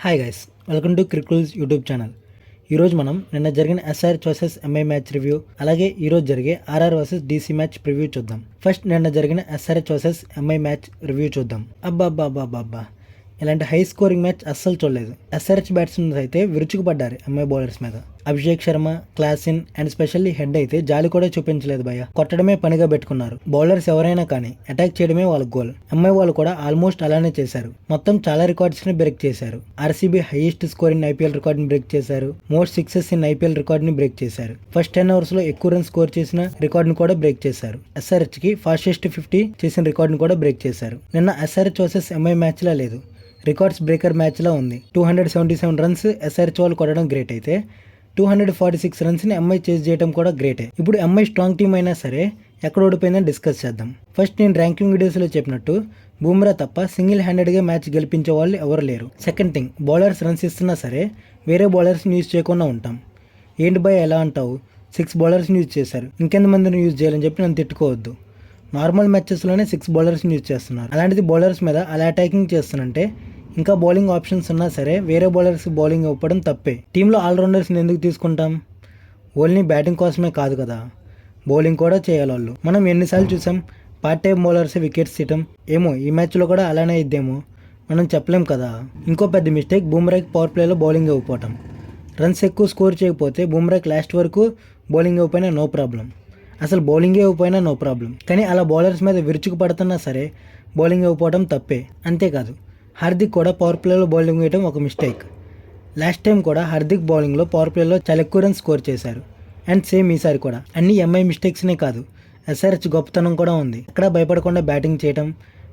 Hi guys, welcome to క్రిక్రూల్స్ YouTube channel. ఈరోజు మనం నిన్న జరిగిన SRH versus MI match review, అలాగే ఈరోజు జరిగే RR versus DC match preview చూద్దాం. ఫస్ట్ నిన్న జరిగిన SRH versus MI match review చూద్దాం. అబ్బా ఇలాంటి హై స్కోరింగ్ మ్యాచ్ అస్సలు చూడలేదు. ఎస్ఆర్హెచ్ బ్యాట్స్మెన్స్ అయితే విరుచుకుపడ్డారు ఎంఐ బౌలర్స్ మీద. Abhishek Sharma, Klaasen and specially head అయితే జాలి కూడా చూపించలేదు భయ్య. కొట్టడమే పనిగా పెట్టుకున్నారు. బౌలర్స్ ఎవరైనా కానీ అటాక్ చేయడమే వాళ్ళ గోల్. ఎంఐ వాళ్ళు కూడా ఆల్మోస్ట్ అలానే చేశారు. మొత్తం చాలా రికార్డ్స్ ని బ్రేక్ చేశారు. RCB highest score in IPL record ని బ్రేక్ చేశారు. Most sixes in IPL record ని బ్రేక్ చేశారు. ఫస్ట్ 10 overs లో ఎక్కువ రన్ స్కోర్ చేసిన రికార్డ్ ని కూడా బ్రేక్ చేశారు. ఎస్ఆర్హెచ్ కి ఫాస్టెస్ట్ 50 చేసిన రికార్డ్ ని కూడా బ్రేక్ చేశారు. నిన్న ఎస్ఆర్హెచ్ వర్సెస్ ఎంఐ మ్యాచ్ లా లేదు, రికార్డ్స్ బ్రేకర్ మ్యాచ్ లా ఉంది. 277 రన్స్ ఎస్ఆర్హెచ్ వాళ్ళు కొట్టడం గ్రేట్ అయితే 246 రన్స్ని ఎంఐ చేజ్ చేయడం కూడా గ్రేటే. ఇప్పుడు ఎంఐ స్ట్రాంగ్ టీం అయినా సరే ఎక్కడ ఓడిపోయిందని డిస్కస్ చేద్దాం. ఫస్ట్ నేను ర్యాంకింగ్ వీడియోస్లో చెప్పినట్టు బూమ్రా తప్ప సింగిల్ హ్యాండెడ్గా మ్యాచ్ గెలిపించే వాళ్ళు ఎవరు లేరు. సెకండ్ థింగ్, బౌలర్స్ రన్స్ ఇస్తున్నా సరే వేరే బౌలర్స్ని యూజ్ చేయకుండా ఉంటాం. ఏంటి భయ్ ఎలా అంటావు, 6 బౌలర్స్ని యూజ్ చేశారు, ఇంకెంతమందిని యూజ్ చేయాలని చెప్పి నన్ను తిట్టుకోవద్దు. నార్మల్ మ్యాచెస్లోనే 6 బౌలర్స్ని యూజ్ చేస్తున్నారు. అలాంటిది బౌలర్స్ మీద అలా అటాకింగ్ చేస్తున్నంటే ఇంకా బౌలింగ్ ఆప్షన్స్ ఉన్నా సరే వేరే బౌలర్స్ బౌలింగ్ ఇవ్వడం తప్పే. టీంలో ఆల్రౌండర్స్ని ఎందుకు తీసుకుంటాం? ఓన్లీ బ్యాటింగ్ కోసమే కాదు కదా, బౌలింగ్ కూడా చేయాలి వాళ్ళు. మనం ఎన్నిసార్లు చూసాం పార్ట్ టైం బౌలర్స్ వికెట్స్ తీయటం. ఏమో ఈ మ్యాచ్లో కూడా అలానే ఇద్దేమో, మనం చెప్పలేం కదా. ఇంకో పెద్ద మిస్టేక్ బూమ్రాకి పవర్ ప్లేలో బౌలింగ్ ఇవ్వకపోవటం. రన్స్ ఎక్కువ స్కోర్ చేయకపోతే బూమ్రాకి లాస్ట్ వరకు బౌలింగ్ ఇవ్వకపోయినా నో ప్రాబ్లం, అసలు బౌలింగే ఇవ్వకపోయినా నో ప్రాబ్లం. కానీ అలా బౌలర్స్ మీద విరుచుకు పడుతున్నా సరే బౌలింగ్ ఇవ్వకపోవడం తప్పే. అంతేకాదు హార్దిక్ కూడా పవర్ ప్లేలో బౌలింగ్ వేయడం ఒక మిస్టేక్. లాస్ట్ టైం కూడా హార్దిక్ బౌలింగ్లో పవర్ ప్లేలో చాలా ఎక్కువ రన్స్ స్కోర్ చేశారు. అండ్ సేమ్ ఈసారి కూడా. అన్ని ఎంఐ మిస్టేక్స్నే కాదు, ఎస్ఆర్హెచ్ గొప్పతనం కూడా ఉంది. ఎక్కడ భయపడకుండా బ్యాటింగ్ చేయడం,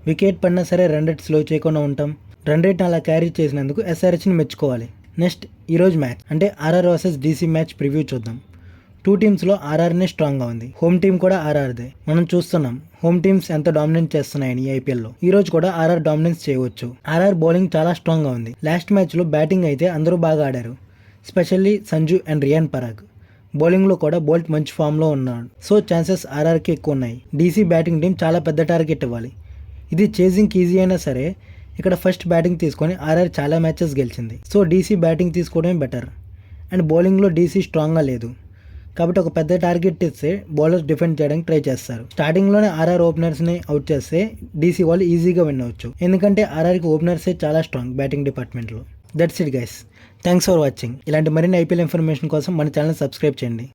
వికెట్ పడినా సరే రన్ రేట్ స్లో చేయకుండా ఉంటాం. రన్ రేట్ని అలా క్యారీ చేసినందుకు ఎస్ఆర్హెచ్ని మెచ్చుకోవాలి. నెక్స్ట్ ఈరోజు మ్యాచ్ అంటే RR versus DC match preview చూద్దాం. 2 టీమ్స్లో ఆర్ఆర్నే స్ట్రాంగ్గా ఉంది. హోమ్ టీం కూడా ఆర్ఆర్దే. మనం చూస్తున్నాం హోమ్ టీమ్స్ ఎంత డామినెంట్ చేస్తున్నాయని ఐపీఎల్లో. ఈ రోజు కూడా ఆర్ఆర్ డామినెన్స్ చేయవచ్చు. ఆర్ఆర్ బౌలింగ్ చాలా స్ట్రాంగ్గా ఉంది. లాస్ట్ మ్యాచ్లో బ్యాటింగ్ అయితే అందరూ బాగా ఆడారు, స్పెషల్లీ సంజు అండ్ రియాన్ పరాగ్. బౌలింగ్లో కూడా బోల్ట్ మంచి ఫామ్లో ఉన్నాడు. సో ఛాన్సెస్ ఆర్ఆర్కి ఎక్కువ ఉన్నాయి. డీసీ బ్యాటింగ్ టీం చాలా పెద్ద టార్గెట్ ఇవ్వాలి. ఇది చేజింగ్ ఈజీ అయినా సరే ఇక్కడ ఫస్ట్ బ్యాటింగ్ తీసుకొని ఆర్ఆర్ చాలా మ్యాచెస్ గెలిచింది. సో డీసీ బ్యాటింగ్ తీసుకోవడమే బెటర్. అండ్ బౌలింగ్లో డీసీ స్ట్రాంగ్గా లేదు కాబట్టి ఒక పెద్ద టార్గెట్ ఇస్తే బౌలర్స్ డిఫెండ్ చేయడానికి ట్రై చేస్తారు. స్టార్టింగ్లోనే ఆర్ఆర్ ఓపెనర్స్ని అవుట్ చేస్తే డీసీ వాళ్ళు ఈజీగా విన్ అవ్వచ్చు, ఎందుకంటే ఆర్ఆర్కి ఓపెనర్సే చాలా స్ట్రాంగ్ బ్యాటింగ్ డిపార్ట్మెంట్లో. That's it guys, thanks for watching. ఇలాంటి మరిన్ని ఐపీఎల్ ఇన్ఫర్మేషన్ కోసం మన ఛానల్ సబ్స్క్రైబ్ చేయండి.